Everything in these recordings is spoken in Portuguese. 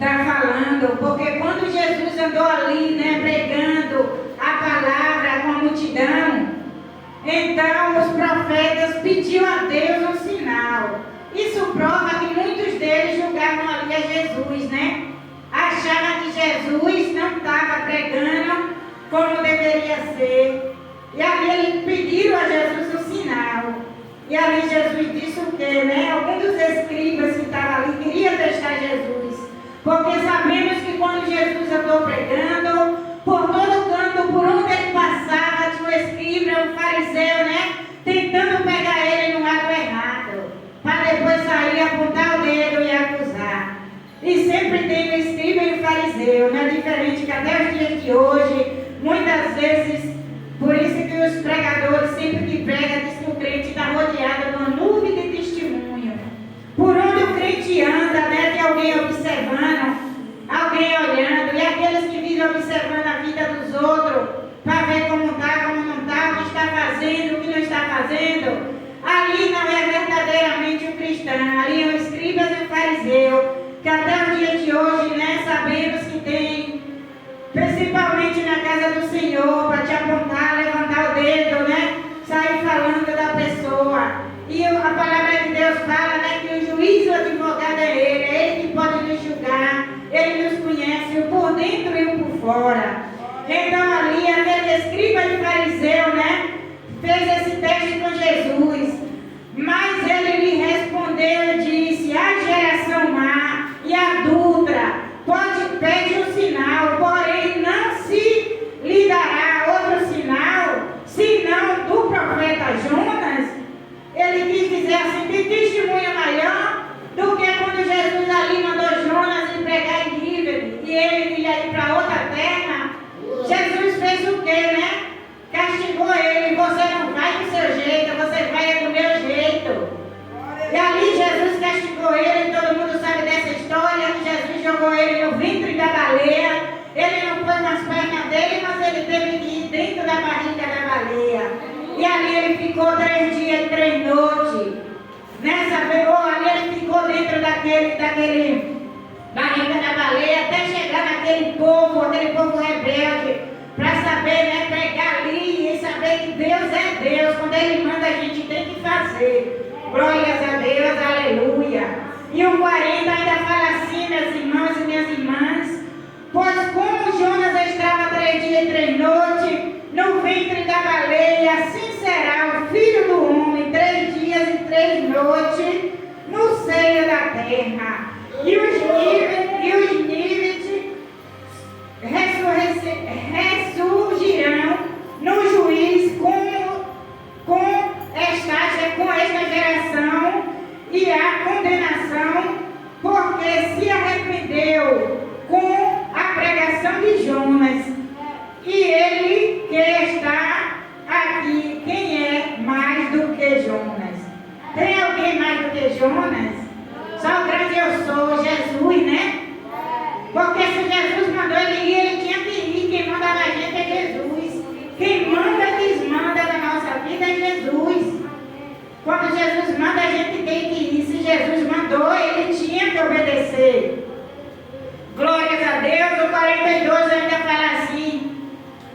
está falando, porque quando Jesus andou ali, né, pregando a palavra com a multidão, então os profetas pediam a Deus um sinal. Isso prova que muitos deles julgavam ali a Jesus, né? Achavam que Jesus não estava pregando como deveria ser. E ali eles pediram a Jesus um sinal. E ali Jesus disse o quê, né? Algum dos escribas que estavam ali queria testar Jesus. Porque sabemos que quando Jesus andou pregando, por todo canto, por onde ele passava, tinha um escriba, um fariseu, né? Tentando pegar ele no ato errado. Para depois sair, apontar o dedo e acusar. E sempre tem o escriba e o fariseu, não é diferente que até os dias de hoje, muitas vezes, por isso que os pregadores, sempre que pregam, diz que o crente está rodeado de uma nuvem de testemunho. Por onde o crente anda, né, tem alguém observando, alguém olhando, e aqueles que vivem observando a vida dos outros, para ver como está, como não está, o que está fazendo, o que não está fazendo, ali não é verdadeiramente um cristão, ali é um escriba e um fariseu, que até o dia de hoje, né, sabemos que tem, principalmente na casa do Senhor, para te apontar, levantar o dedo, né, sair falando da pessoa. E a palavra de Deus fala, né, que o juiz, o advogado é ele que pode nos julgar, ele nos conhece o por dentro e o por fora. Então ali aquele escriba e fariseu, né, fez esse teste com Jesus, mas ele lhe respondeu e disse: a geração má e adulta pede um sinal, porém não se lhe dará outro sinal, senão do profeta Jonas. Ele quis dizer assim, que testemunho maior do que quando Jesus ali mandou Jonas ir pregar em Nínive e ele ia ir para outra terra. Jesus fez o quê, né? Castigou ele. Você não vai do seu jeito, você vai do meu jeito. E ali Jesus castigou ele, todo mundo sabe dessa história, que Jesus jogou ele no ventre da baleia. Ele não foi nas pernas dele, mas ele teve que ir dentro da barriga da baleia. E ali ele ficou 3 dias e 3 noites. Ali ele ficou dentro daquele barriga da baleia, até chegar naquele povo rebelde, para saber, né, pegar ali e saber que Deus é Deus. Quando ele manda, a gente tem que fazer. Glórias a Deus, aleluia. E o 40 ainda fala assim, meus irmãos e minhas irmãs: pois como Jonas estava 3 dias e 3 noites no ventre da baleia, assim será o Filho do Homem 3 dias e 3 noites no seio da terra. E os níveis ressurgirão no juízo com esta geração e a condenação, porque se arrependeu com a pregação de Jonas. E ele que está aqui, quem é mais do que Jonas? Tem alguém mais do que Jonas? Só o grande eu sou, Jesus, né? Porque se Jesus mandou ele ir, ele tinha que ir. Quem manda na gente é Jesus. Quem manda e desmanda da nossa vida é Jesus. Quando Jesus manda, a gente tem que ir. Se Jesus mandou, ele tinha que obedecer. Glórias a Deus. O 42 ainda fala assim: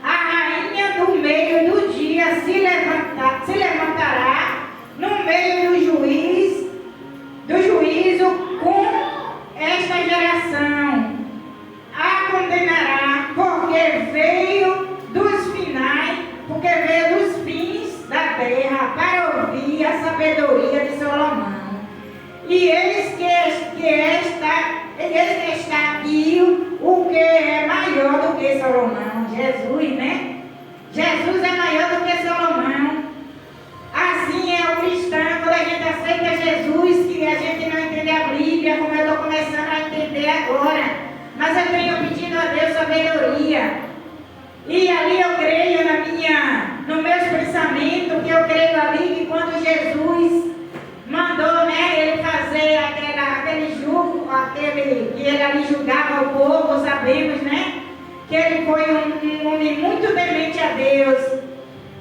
a rainha do meio do dia se levantará no meio do juízo com esta geração. A condenará, porque veio dos fins da terra para ouvir a sabedoria de Salomão. E eis que está aqui o que é maior do que Salomão. Jesus, né? Jesus é maior do que Salomão. Assim é o cristão, quando a gente aceita Jesus, que a gente não entende a Bíblia, como eu estou começando a entender agora. Mas eu tenho pedido a Deus sabedoria. E ali eu creio no meus pensamentos, que eu creio ali que quando Jesus mandou, né, ele fazer aquele julgo, que ele ali julgava o povo, sabemos, né, que ele foi um homem muito temente a Deus.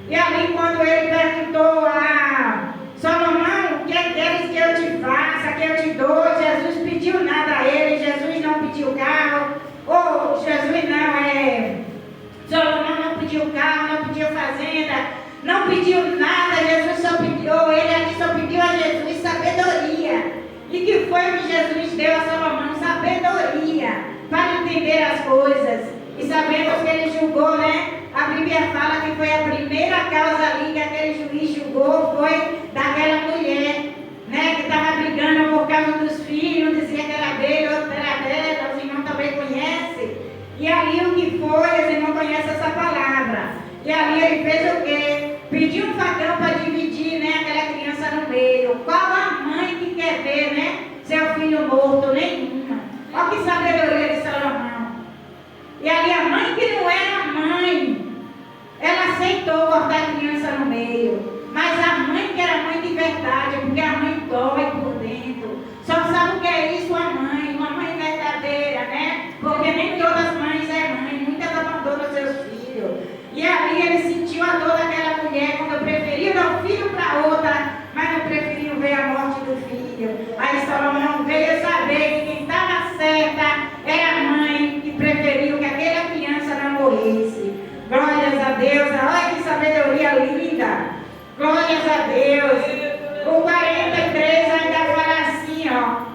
E ali quando ele perguntou a Salomão: o que é queres que eu te faça, que eu te dou? Jesus pediu nada a ele, Jesus não pediu Salomão não pediu carro, não pediu fazenda, não pediu nada. Jesus só pediu, ele ali só pediu a Jesus sabedoria. E que foi que Jesus deu a Salomão? Sabedoria para entender as coisas. E sabemos que ele julgou, né? A Bíblia fala que foi a primeira causa ali que aquele juiz julgou, foi daquela mulher, né? Que estava brigando por causa dos filhos, dizia que era dele, outro era dela, os irmãos também conhecem. E ali o que foi, os irmãos conhecem essa palavra. E ali ele fez o quê? Pediu um facão para dividir, né, aquela criança no meio. Qual a mãe que quer ver, né, seu filho morto? Nenhuma. Olha que sabedoria de Salomão. E ali a mãe que não era mãe, ela aceitou cortar a criança no meio. Mas a mãe que era mãe de verdade, porque a mãe dói por dentro. Só sabe o que é isso a mãe, uma mãe verdadeira, né? Porque nem todas as mães é mãe, muitas abandonam seus filhos. E ali ele sentiu a dor daquela mulher quando preferiu dar o filho para outra, mas não preferiu ver a morte do filho. Aí Salomão veio saber que quem estava certa era a mãe que preferiu que aquela criança não morresse. Glórias a Deus, olha que sabedoria linda. Glórias a Deus. O 43 ainda fala assim, ó.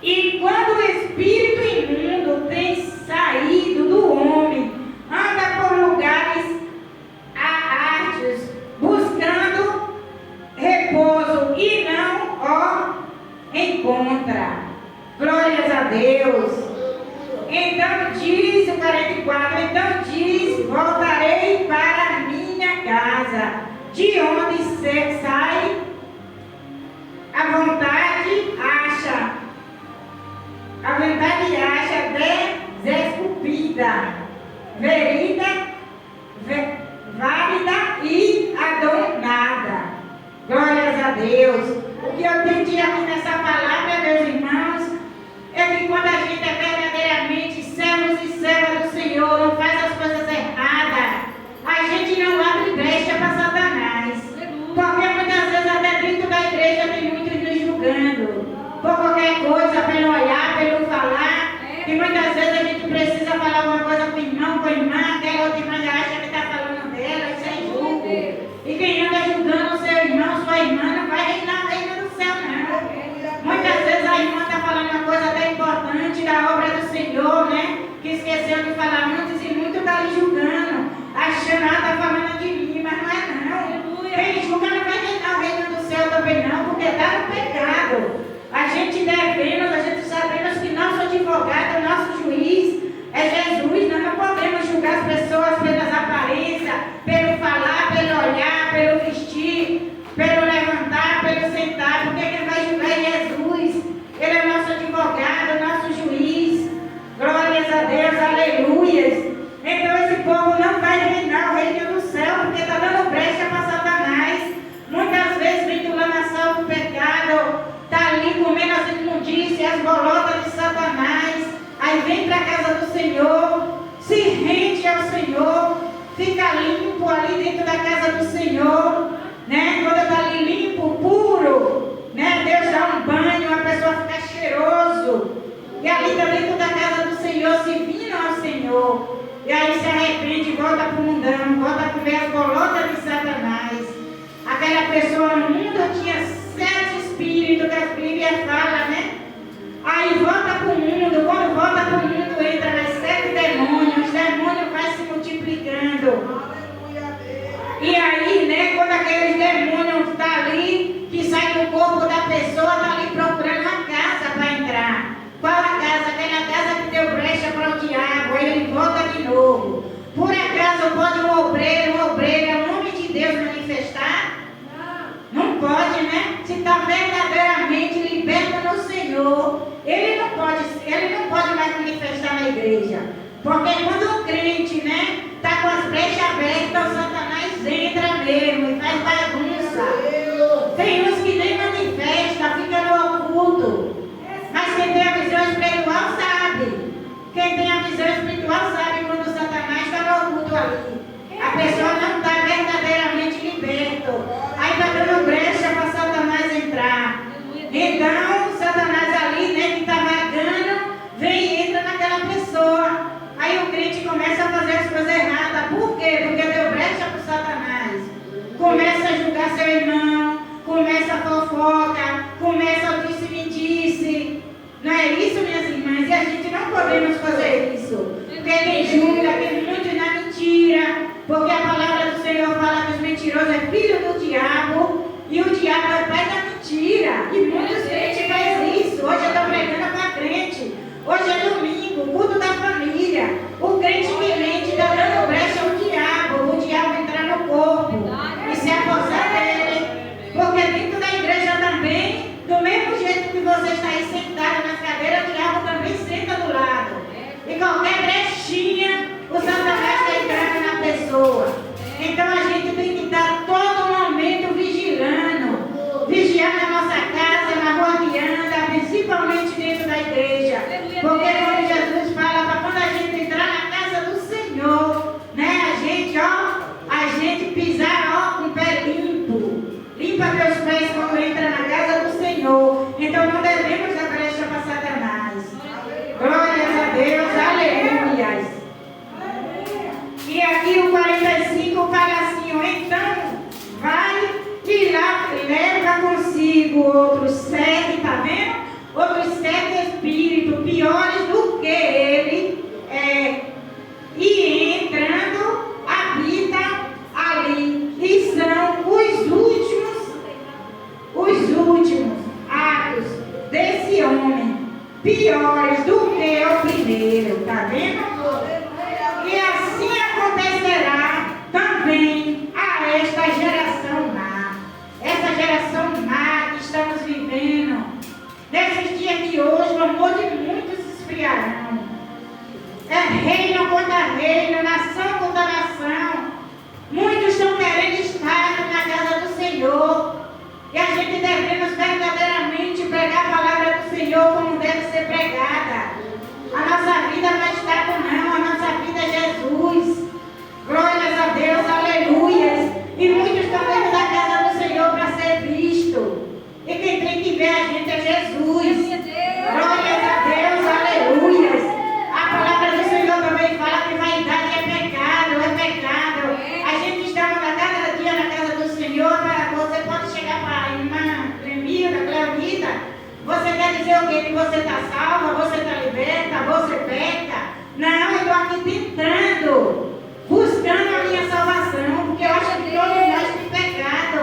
E quando o espírito imundo tem saído do homem, anda por lugares árduos, buscando repouso e não o encontra. Glórias a Deus. Então diz o 44, então diz, voltarei para a minha casa, de onde sai a vontade acha desesculpida, verida, válida e adornada. Glórias a Deus. O que eu entendi aqui nessa palavra, meus irmãos, é que quando a gente é verdadeiramente servos e servas do Senhor, não faz as coisas erradas, a gente não abre brecha para Satanás. Porque muitas vezes até dentro da igreja tem muitos nos julgando por qualquer coisa, pelo olhar, pelo falar. E muitas vezes a gente precisa falar alguma coisa com o irmão, com a irmã, aquela outra irmã já acha que está falando dela, isso é julgo. E quem anda julgando o seu irmão, sua irmã, não vai reinar o reino do céu, não. Muitas vezes a irmã está falando uma coisa até importante da obra do Senhor, né? Que esqueceu de falar antes e muito está ali julgando, achando, está falando de mim, mas não é não. Quem julga não vai reinar o reino do céu também não, porque está no pecado. A gente devemos, a gente sabemos que nosso advogado, nosso juiz é Jesus. Nós não podemos julgar as pessoas pelas aparências, pelo falar, pelo olhar, pelo vestir, pelo levantar, pelo sentar, porque quem vai julgar é Jesus. Ele é nosso advogado, nosso juiz. Glórias a Deus, aleluias. Então esse povo não vai reinar o reino do céu, porque está dando brecha para Satanás. Muitas vezes vem do lamaçal do pecado, está ali comendo as imundícias, as bolotas de Satanás. Aí vem para a casa do Senhor, se rende ao Senhor, fica limpo ali dentro da casa do Senhor, né? Quando está ali limpo, puro, né? Deus dá um banho, a pessoa fica cheiroso. E ali está dentro da casa do Senhor, servindo ao Senhor. E aí se arrepende, volta para o mundão, volta a comer as bolotas de Satanás. Aquela pessoa no mundo tinha 7 espíritos que a Bíblia fala, né? Aí volta para o mundo, quando volta para o mundo entra nas 7 demônios, os demônios vai se multiplicando. E aí, né, quando aqueles demônios estão ali, que sai do corpo da pessoa, está ali procurando uma casa para entrar. Qual a casa? Aquela casa que deu brecha para o diabo, aí ele volta de novo. Por acaso pode um obreiro, o nome de Deus manifestar? Não pode, né? Se está verdadeiramente liberto no Senhor, ele não pode mais manifestar na igreja. Porque quando o crente, né, está com as brechas abertas, o Satanás entra mesmo e faz bagunça. Tem uns que nem manifesta, fica no oculto. Mas quem tem a visão espiritual sabe. Quem tem a visão espiritual sabe quando o Satanás está no oculto ali. A pessoa não está verdadeiramente liberto. Aí está dando brecha para Satanás entrar. Então, Satanás ali, né, que está vagando, vem e entra naquela pessoa. Aí o crente começa a fazer as coisas erradas. ele julga, que muitos na mentira, porque a palavra do Senhor fala que os mentirosos é filho do diabo, e o diabo é pai da mentira, e muitos crentes fazem isso. Hoje eu estou pregando para crente, hoje é domingo, culto da família, o crente que mente está dando brecha ao diabo entrar no corpo e se apossar dele, porque dentro da igreja também, do mesmo jeito que você está aí sentado na cadeira, o diabo também senta do lado. E qualquer brechinha, o Satanás está entrando na pessoa. Então a gente tem que estar todo momento vigilando. Vigiar na nossa casa, na rua que anda, principalmente dentro da igreja. Porque quando Jesus fala para quando a gente entrar na casa do Senhor, né? A gente pisar com o pé limpo. Limpa teus pés quando entra na casa do Senhor. Então não devemos dar brecha para Satanás. Glórias a Deus, aleluias. E aqui o 45 fala assim, então vai e lá leva consigo outros 7, está vendo? Outros 7 espíritos piores do que ele, e entrando habita ali, e são os últimos atos desse homem, piores do que o primeiro, está vendo? E assim acontecerá também a esta geração má. Essa geração má que estamos vivendo, nesses dias de hoje, o amor de muitos se esfriarão. É reino contra reino, nação contra nação. Muitos estão querendo estar na casa do Senhor. E a gente devemos verdadeiramente pregar a palavra do Senhor como deve ser pregada. A nossa vida não é estável não, a nossa vida é Jesus. Glórias a Deus, aleluias. E muitos estão dentro da casa do Senhor para ser visto. E quem tem que ver a gente é Jesus. Glórias a Deus, aleluias. A palavra do Senhor também fala que vaidade é pecado, é pecado. A gente estava cada dia na casa do Senhor, você pode chegar para a irmã Clemilda, Cleonida. Você quer dizer o quê? Que você está salva, você está liberta, você peca? Não, eu estou aqui tentando, buscando a minha salvação, porque eu acho que todos nós temos pecado.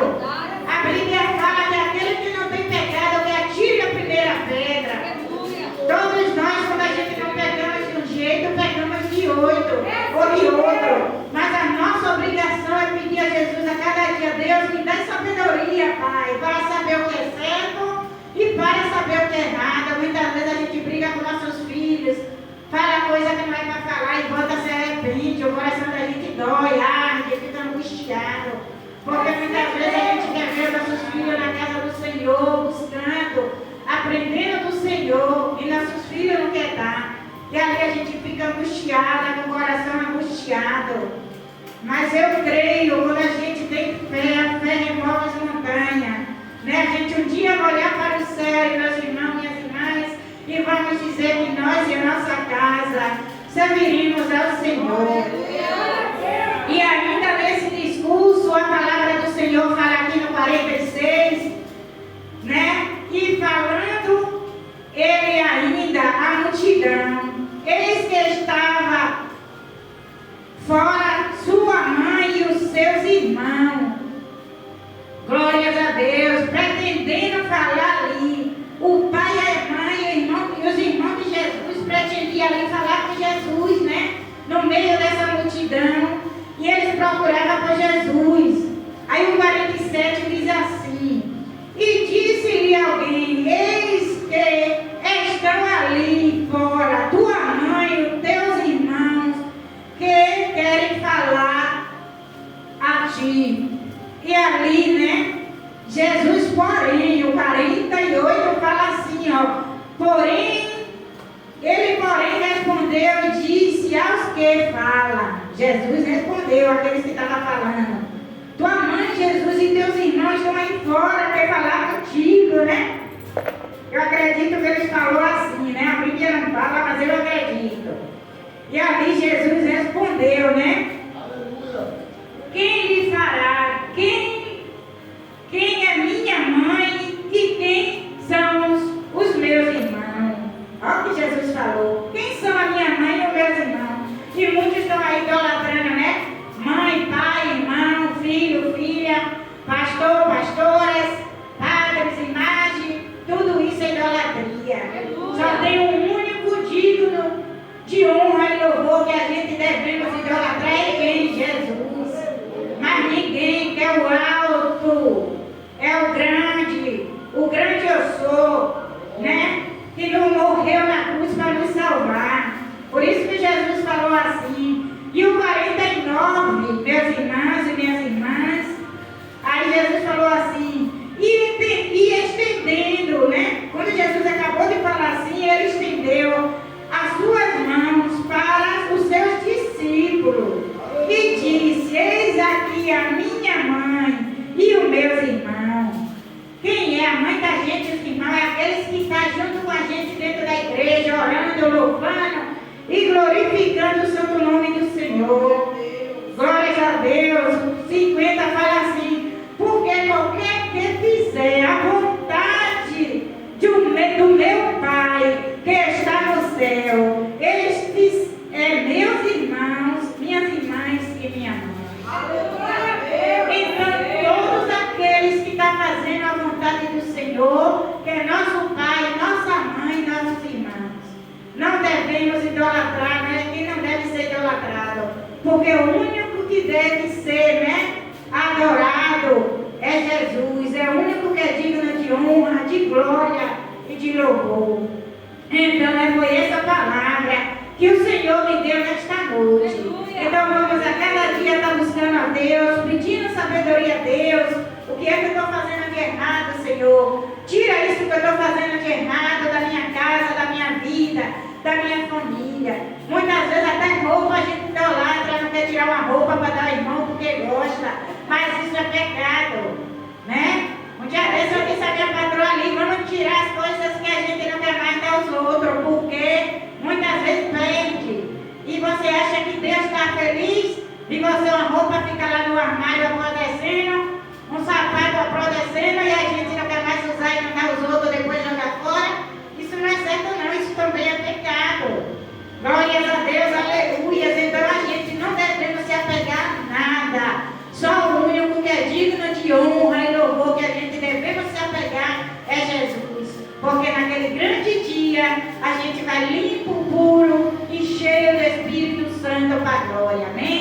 A Bíblia fala que aquele que não tem pecado, que atire a primeira pedra. Todos nós, quando a gente não pecamos de um jeito, pecamos de outro, ou de outro. Mas a nossa obrigação é pedir a Jesus a cada dia, Deus, me dá sabedoria, Pai, para saber o que é certo e para saber o que é errado. Muitas vezes a gente briga com nossos filhos, fala coisa que não é para falar e volta, se arrepende, o coração da gente dói, a gente fica angustiado. Porque muitas vezes a gente quer ver nossos filhos na casa do Senhor, buscando, aprendendo do Senhor, e nossos filhos não querem dar. E ali a gente fica angustiada, com o coração angustiado. Mas eu creio, quando a gente tem fé, a fé remove as montanhas. Né? A gente um dia vai olhar para o céu, e meus irmãos, minhas irmãs, e vamos dizer que nós e a nossa casa serviremos ao Senhor. E ainda nesse discurso, a palavra do Senhor fala aqui no 46, né? E falando ele ainda à multidão, eis que estava fora sua mãe e os seus irmãos. Glórias a Deus, pretendendo falar ali. O pai e a mãe e os irmãos de Jesus pretendiam ali falar com Jesus, né? No meio dessa multidão. E eles procuravam por Jesus. Aí o 47 diz assim: e disse-lhe alguém, eis que estão ali fora tua mãe e os teus irmãos, que querem falar a ti. E ali, né? Jesus, porém, o 48 fala assim, ó. Ele respondeu e disse aos que falam. Jesus respondeu àqueles que estavam falando. Tua mãe, Jesus, e teus irmãos estão aí fora, quer falar contigo, né? Eu acredito que eles falou assim, né? A Bíblia não fala, mas eu acredito. E ali Jesus respondeu, né? Quem lhe fará? Quem é minha mãe e quem são os meus irmãos? Olha o que Jesus falou. Quem são a minha mãe e os meus irmãos? de honra e louvor que a gente devemos idolatrar é quem? Jesus. Mas ninguém que é o alto, é o grande eu sou, né? Que não morreu na cruz para nos salvar. Por isso que Jesus falou assim. E o 49, meus irmãos e minhas irmãs, aí Jesus falou assim, e estendendo, né? Quando Jesus acabou de falar assim, ele estendeu as suas mãos para os seus discípulos e disse: eis aqui a minha mãe e os meus irmãos. Quem é a mãe da gente, os irmãos? É aqueles que estão junto com a gente dentro da igreja, orando, louvando e glorificando o santo nome do Senhor. Glórias a Deus. 50 fala assim: porque qualquer que fizer a vontade do meu Pai que está no céu, estes meus irmãos, minhas irmãs e minha mãe. Então todos aqueles que estão fazendo a vontade do Senhor, que é nosso Pai, nossa mãe, nossos irmãos, não devemos idolatrar, né? Quem não deve ser idolatrado, porque o único que deve ser, né, adorado é Jesus, é o único que é digno de honra, de glória e de louvor. Então foi essa palavra que o Senhor me deu nesta noite. Então vamos a cada dia estar buscando a Deus, pedindo sabedoria a Deus. O que é que eu estou fazendo de errado, Senhor? Tira isso que eu estou fazendo de errado da minha casa, da minha vida, da minha família. Muitas vezes até roupa a gente idolatra, não quer tirar uma roupa para dar ao irmão porque gosta, mas isso é pecado, né? Um dia desse eu disse a minha patroa ali: vamos tirar as coisas que a gente não quer mais dar aos outros, porque muitas vezes perde. E você acha que Deus está feliz de você uma roupa ficar lá no armário apodrecendo, um sapato apodrecendo, e a gente não quer mais usar e mandar os outros depois jogar fora? Isso não é certo não, isso também é pecado. Glórias a Deus, aleluias. Então a gente não devemos se apegar a nada. Só o único que é digno de honra e louvor que a gente devemos se apegar é Jesus. Porque naquele grande dia a gente vai limpo, puro e cheio do Espírito Santo para a glória. Amém?